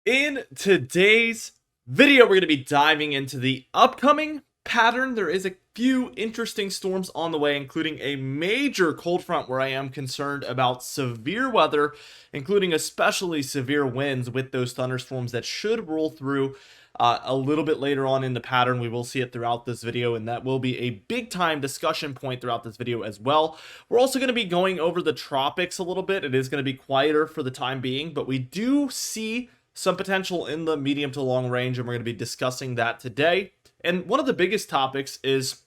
In today's video, we're going to be diving into the upcoming pattern. There is a few interesting storms on the way, including a major cold front where I am concerned about severe weather, including especially severe winds with those thunderstorms that should roll through a little bit later on in the pattern. We will see it throughout this video, and that will be a big time discussion point throughout this video as well. We're also going to be going over the tropics a little bit. It is going to be quieter for the time being, but we do see some potential in the medium to long range, and we're going to be discussing that today. And one of the biggest topics is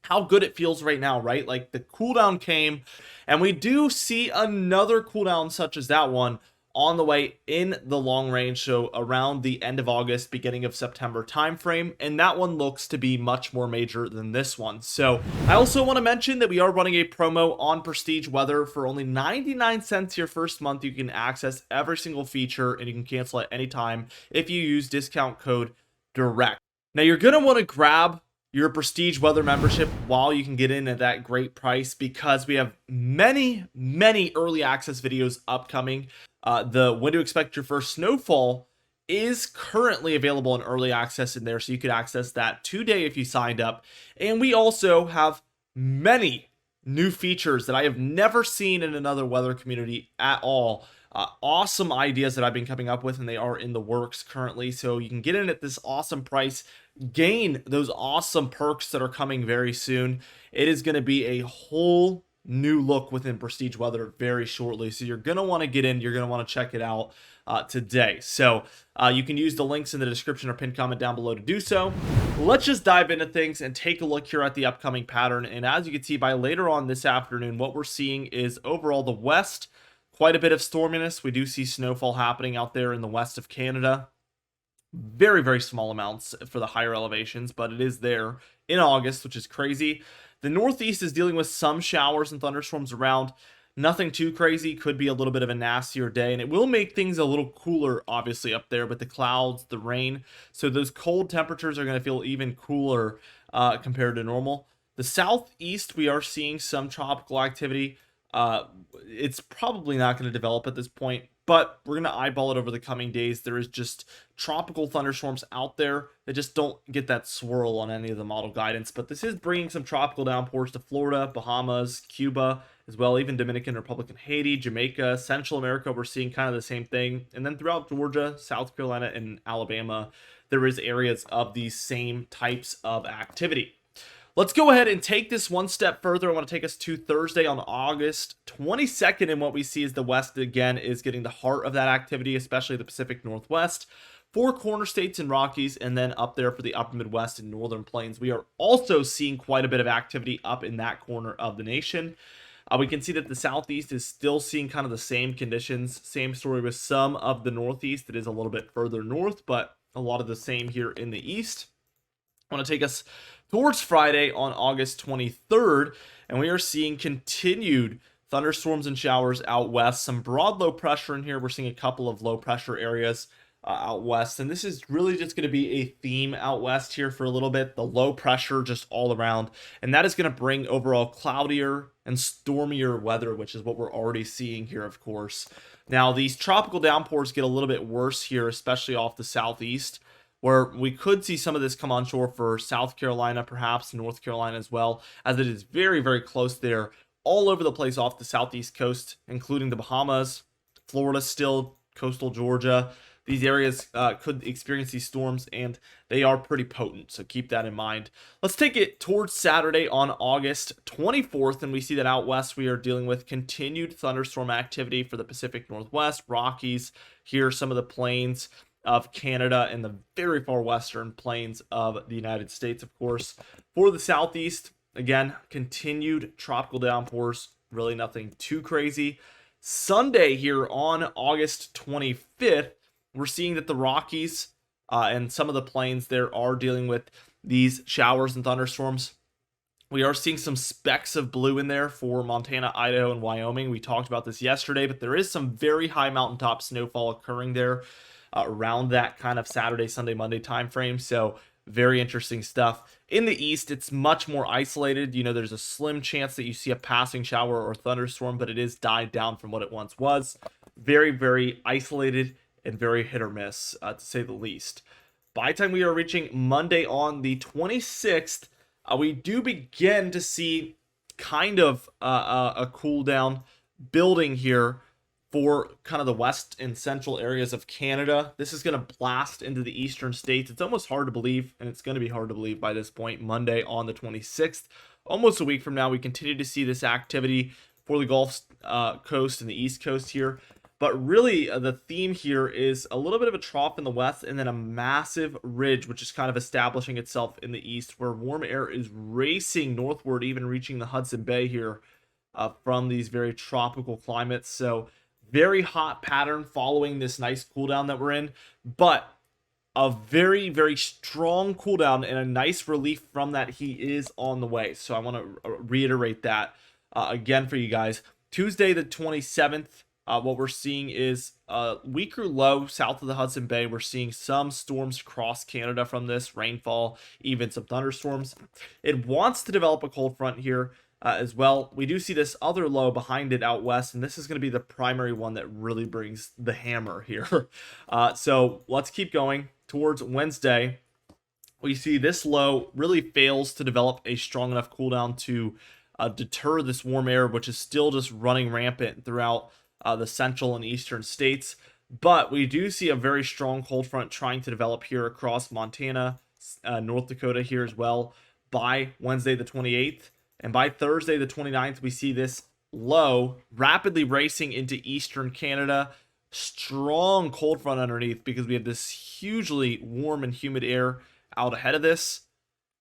how good it feels right now, right? Like the cooldown came, and we do see another cooldown such as that one on the way in the long range, so around the end of August, beginning of September timeframe, and that one looks to be much more major than this one. So I also want to mention that we are running a promo on Prestige Weather for only 99 cents your first month. You can access every single feature, and you can cancel at any time if you use discount code DIRECT. Now you're going to want to grab your Prestige Weather membership while you can get in at that great price, because we have many early access videos upcoming. The when to expect your first snowfall is currently available in early access in there, so you could access that today if you signed up. And we also have many new features that I have never seen in another weather community at all. Awesome ideas that I've been coming up with, and they are in the works currently, so you can get in at this awesome price, gain those awesome perks that are coming very soon. It is going to be a whole new look within Prestige Weather very shortly, so you're going to want to get in, you're going to want to check it out today. So you can use the links in the description or pinned comment down below to do so. Let's just dive into things and take a look here at the upcoming pattern. And as you can see, by later on this afternoon, what we're seeing is overall the west, quite a bit of storminess. We do see snowfall happening out there in the west of Canada. Very small amounts for the higher elevations, but it is there in August, which is crazy. The northeast is dealing with some showers and thunderstorms around. Nothing too crazy. Could be a little bit of a nastier day, and it will make things a little cooler, obviously, up there with the clouds, the rain. So those cold temperatures are going to feel even cooler compared to normal. The southeast, we are seeing some tropical activity. It's probably not going to develop at this point, but we're going to eyeball it over the coming days. There is just tropical thunderstorms out there that just don't get that swirl on any of the model guidance. But this is bringing some tropical downpours to Florida, Bahamas, Cuba, as well, even Dominican Republic and Haiti, Jamaica, Central America. We're seeing kind of the same thing. And then throughout Georgia, South Carolina, and Alabama, there is areas of these same types of activity. Let's go ahead and take this one step further. I want to take us to Thursday on August 22nd, and what we see is the West again is getting the heart of that activity, especially the Pacific Northwest, 4 corner states and Rockies, and then up there for the upper Midwest and Northern Plains. We are also seeing quite a bit of activity up in that corner of the nation. We can see that the Southeast is still seeing kind of the same conditions. Same story with some of the Northeast. It is a little bit further north, but a lot of the same here in the East. I want to take us towards Friday on August 23rd, and we are seeing continued thunderstorms and showers out west. Some broad low pressure in here. We're seeing a couple of low pressure areas out west, and this is really just going to be a theme out west here for a little bit. The low pressure just all around, and that is going to bring overall cloudier and stormier weather, which is what we're already seeing here, of course. Now, these tropical downpours get a little bit worse here, especially off the southeast, where we could see some of this come on shore for South Carolina, perhaps North Carolina as well, as it is very close there, all over the place off the southeast coast, including the Bahamas, Florida still, coastal Georgia. These areas could experience these storms, and they are pretty potent, so keep that in mind. Let's take it towards Saturday on August 24th, and we see that out west we are dealing with continued thunderstorm activity for the Pacific Northwest, Rockies, here some of the plains of Canada and the very far western plains of the United States, of course. For the southeast, again, continued tropical downpours, really nothing too crazy. Sunday here on August 25th, we're seeing that the Rockies and some of the plains there are dealing with these showers and thunderstorms. We are seeing some specks of blue in there for Montana, Idaho, and Wyoming. We talked about this yesterday, but there is some very high mountaintop snowfall occurring there around that kind of Saturday, Sunday, Monday timeframe. So very interesting stuff. In the east, it's much more isolated. You know, there's a slim chance that you see a passing shower or thunderstorm, but it is died down from what it once was. Very isolated and very hit or miss, to say the least. By the time we are reaching Monday on the 26th, we do begin to see kind of a cool down building here for kind of the west and central areas of Canada. This is going to blast into the eastern states. It's almost hard to believe, and it's going to be hard to believe by this point, Monday on the 26th. Almost a week from now, we continue to see this activity for the Gulf Coast and the East Coast here. But really, the theme here is a little bit of a trough in the west and then a massive ridge, which is kind of establishing itself in the east, where warm air is racing northward, even reaching the Hudson Bay here from these very tropical climates. So very hot pattern following this nice cool down that we're in, but a very, very strong cool down and a nice relief from that heat is on the way. So I want to reiterate that again for you guys. Tuesday the 27th, what we're seeing is a weaker low south of the Hudson Bay. We're seeing some storms across Canada from this, rainfall, even some thunderstorms. It wants to develop a cold front here as well. We do see this other low behind it out west, and this is going to be the primary one that really brings the hammer here. So let's keep going towards Wednesday. We see this low really fails to develop a strong enough cool down to deter this warm air, which is still just running rampant throughout the central and eastern states. But we do see a very strong cold front trying to develop here across Montana, North Dakota here as well by Wednesday the 28th. And by Thursday the 29th, we see this low rapidly racing into eastern Canada. Strong cold front underneath because we have this hugely warm and humid air out ahead of this.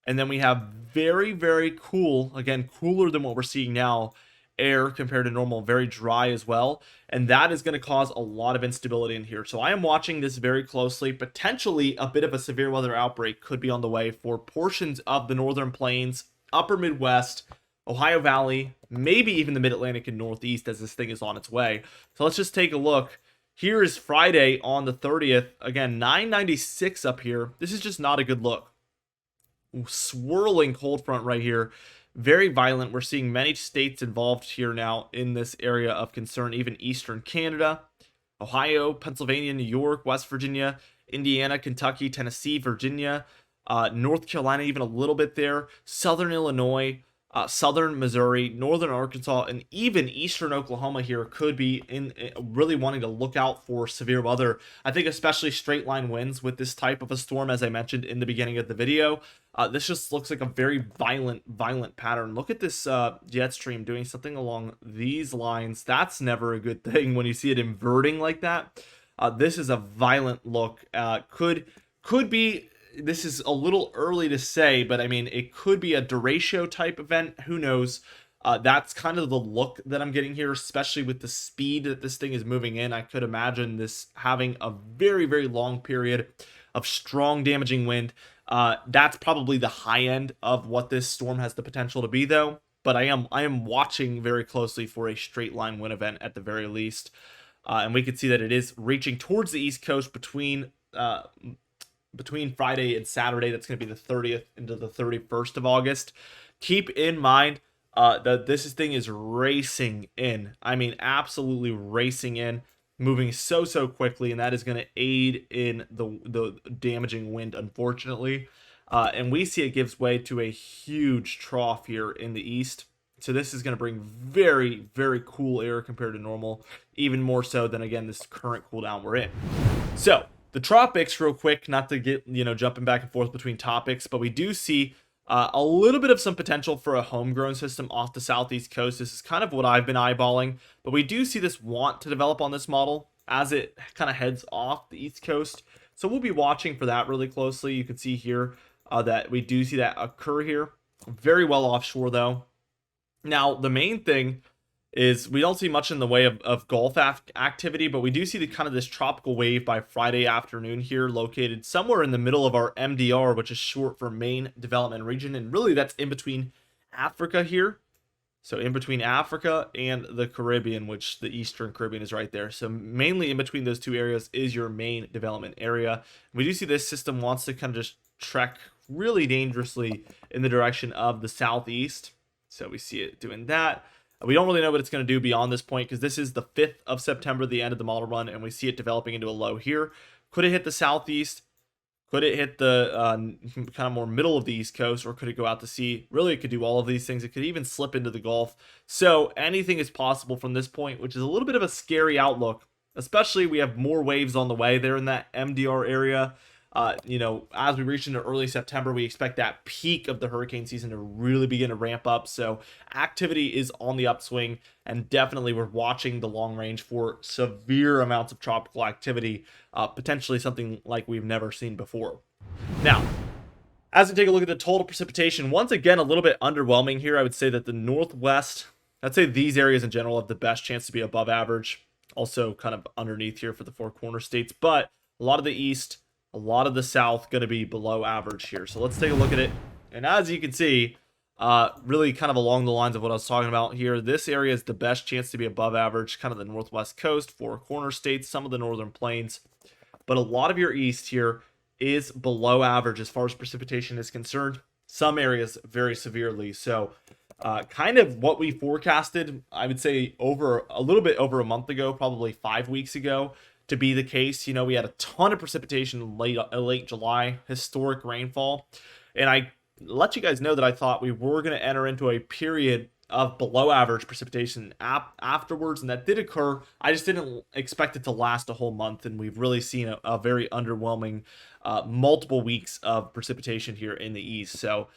And then we have very, very cool, again, cooler than what we're seeing now, air compared to normal, very dry as well. And that is going to cause a lot of instability in here. So I am watching this very closely. Potentially a bit of a severe weather outbreak could be on the way for portions of the northern plains, upper Midwest, Ohio Valley, maybe even the Mid-Atlantic and Northeast as this thing is on its way. So let's just take a look. Here is Friday on the 30th. Again, 996 up here. This is just not a good look. Swirling cold front right here. Very violent. We're seeing many states involved here now in this area of concern, even eastern Canada, Ohio, Pennsylvania, New York, West Virginia, Indiana, Kentucky, Tennessee, Virginia, North Carolina, even a little bit there, southern Illinois, southern Missouri, northern Arkansas, and even eastern Oklahoma here could be in really wanting to look out for severe weather. I think especially straight line winds with this type of a storm, as I mentioned in the beginning of the video. This just looks like a very violent pattern. Look at this jet stream doing something along these lines. That's never a good thing when you see it inverting like that. This is a violent look. Could be. This is a little early to say, but I mean, it could be a derecho type event. Who knows? That's kind of the look that I'm getting here, especially with the speed that this thing is moving in. I could imagine this having a very, very long period of strong damaging wind. That's probably the high end of what this storm has the potential to be, though. But I am watching very closely for a straight line wind event at the very least. And we can see that it is reaching towards the East Coast between Friday and Saturday. That's going to be the 30th into the 31st of August. Keep in mind that this thing is racing in. I mean, absolutely racing in, moving so quickly, and that is going to aid in the damaging wind, unfortunately. And we see it gives way to a huge trough here in the east. So this is going to bring very, very cool air compared to normal, even more so than, again, this current cool down we're in. So the tropics, real quick, not to get, jumping back and forth between topics, but we do see a little bit of some potential for a homegrown system off the southeast coast. This is kind of what I've been eyeballing, but we do see this want to develop on this model as it kind of heads off the east coast. So we'll be watching for that really closely. You can see here that we do see that occur here. Very well offshore, though. Now, the main thing is we don't see much in the way of Gulf activity, but we do see the kind of this tropical wave by Friday afternoon here, located somewhere in the middle of our MDR, which is short for main development region, and really that's in between Africa here. So in between Africa and the Caribbean, which the Eastern Caribbean is right there. So mainly in between those two areas is your main development area. We do see this system wants to kind of just trek really dangerously in the direction of the southeast. So we see it doing that. We don't really know what it's going to do beyond this point because this is the 5th of September, the end of the model run, and we see it developing into a low here. Could it hit the southeast? Could it hit the kind of more middle of the East Coast, or could it go out to sea? Really, it could do all of these things. It could even slip into the Gulf. So anything is possible from this point, which is a little bit of a scary outlook, especially we have more waves on the way there in that MDR area. As we reach into early September, we expect that peak of the hurricane season to really begin to ramp up. So activity is on the upswing, and definitely we're watching the long range for severe amounts of tropical activity, potentially something like we've never seen before. Now, as we take a look at the total precipitation, once again, a little bit underwhelming here. I would say that the Northwest, I'd say these areas in general have the best chance to be above average. Also kind of underneath here for the Four Corner states, but a lot of the East, a lot of the South going to be below average here. So let's take a look at it. And as you can see, really kind of along the lines of what I was talking about here, this area is the best chance to be above average, kind of the Northwest coast, Four Corner states, some of the Northern Plains. But a lot of your East here is below average as far as precipitation is concerned. Some areas very severely. So kind of what we forecasted, I would say a little bit over a month ago, probably 5 weeks ago, to be the case. We had a ton of precipitation late July, historic rainfall, and I let you guys know that I thought we were going to enter into a period of below average precipitation afterwards, and that did occur. I just didn't expect it to last a whole month, and we've really seen a very underwhelming multiple weeks of precipitation here in the East. So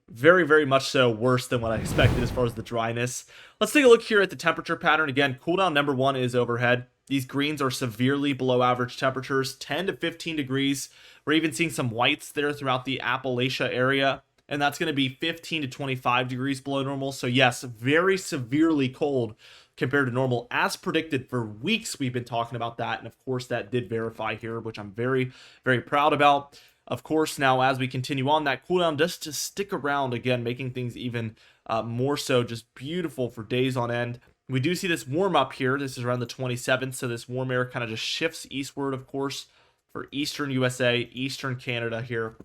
very, very much so worse than what I expected as far as the dryness. Let's take a look here at the temperature pattern. Again, cool down number 1 is overhead. These greens are severely below average temperatures, 10 to 15 degrees. We're even seeing some whites there throughout the Appalachia area, and that's going to be 15 to 25 degrees below normal. So yes, very severely cold compared to normal. As predicted for weeks, we've been talking about that, and of course that did verify here, which I'm very, very proud about. Of course, now as we continue on, that cool down just to stick around, again, making things even more so just beautiful for days on end. We do see this warm up here. This is around the 27th, so this warm air kind of just shifts eastward, of course, for eastern USA, eastern Canada here.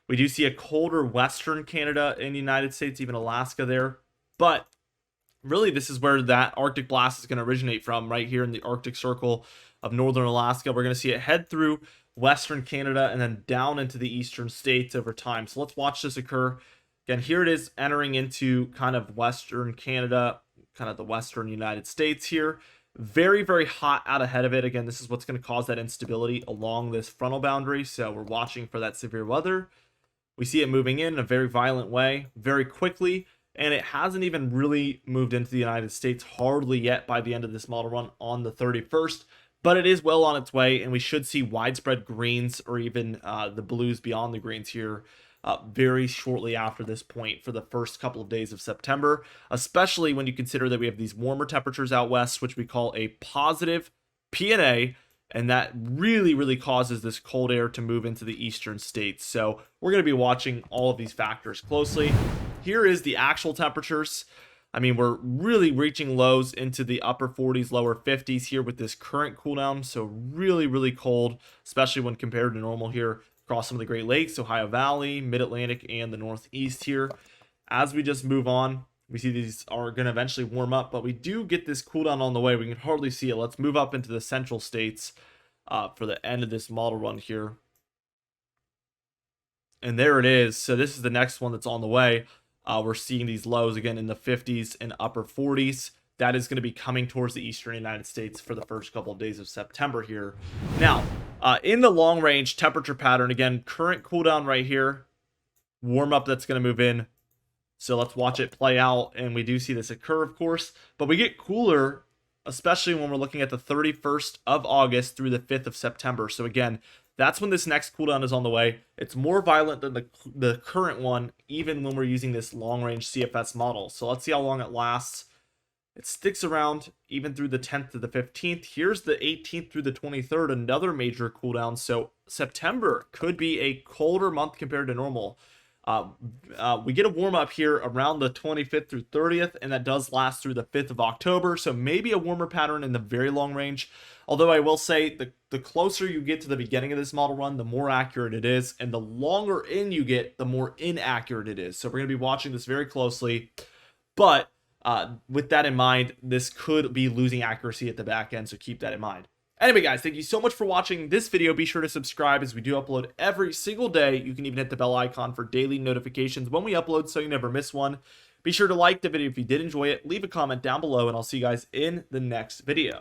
We do see a colder western Canada in the United States, even Alaska there. But really, this is where that Arctic blast is going to originate from, right here in the Arctic Circle of northern Alaska. We're going to see it head through western Canada and then down into the eastern states over time. So let's watch this occur. Again, here it is entering into kind of western Canada, kind of the western United States here. Very, very hot out ahead of it. Again, this is what's going to cause that instability along this frontal boundary. So we're watching for that severe weather. We see it moving in a very violent way, very quickly, and it hasn't even really moved into the United States hardly yet by the end of this model run on the 31st. But it is well on its way, and we should see widespread greens or even the blues beyond the greens here very shortly after this point for the first couple of days of September, especially when you consider that we have these warmer temperatures out west, which we call a positive PNA, and that really, really causes this cold air to move into the eastern states. So we're going to be watching all of these factors closely. Here is the actual temperatures. I mean, we're really reaching lows into the upper 40s, lower 50s here with this current cool down. So really, really cold, especially when compared to normal here across some of the Great Lakes, Ohio Valley, Mid-Atlantic, and the Northeast here. As we just move on, we see these are going to eventually warm up, but we do get this cool down on the way. We can hardly see it. Let's move up into the central states for the end of this model run here. And there it is. So this is the next one that's on the way. We're seeing these lows again in the 50s and upper 40s. That is going to be coming towards the eastern United States for the first couple of days of September here. Now, in the long range temperature pattern, again, current cool down right here, warm up that's going to move in. So let's watch it play out. And we do see this occur, of course, but we get cooler, especially when we're looking at the 31st of August through the 5th of September. So again, that's when this next cooldown is on the way. It's more violent than the current one, even when we're using this long-range CFS model. So let's see how long it lasts. It sticks around even through the 10th to the 15th. Here's the 18th through the 23rd, another major cooldown. So September could be a colder month compared to normal. We get a warm up here around the 25th through 30th, and that does last through the 5th of October. So maybe a warmer pattern in the very long range. Although I will say the closer you get to the beginning of this model run, the more accurate it is, and the longer in you get, the more inaccurate it is. So we're going to be watching this very closely. But With that in mind, this could be losing accuracy at the back end, so keep that in mind. Anyway, guys, thank you so much for watching this video. Be sure to subscribe as we do upload every single day. You can even hit the bell icon for daily notifications when we upload so you never miss one. Be sure to like the video if you did enjoy it, leave a comment down below, and I'll see you guys in the next video.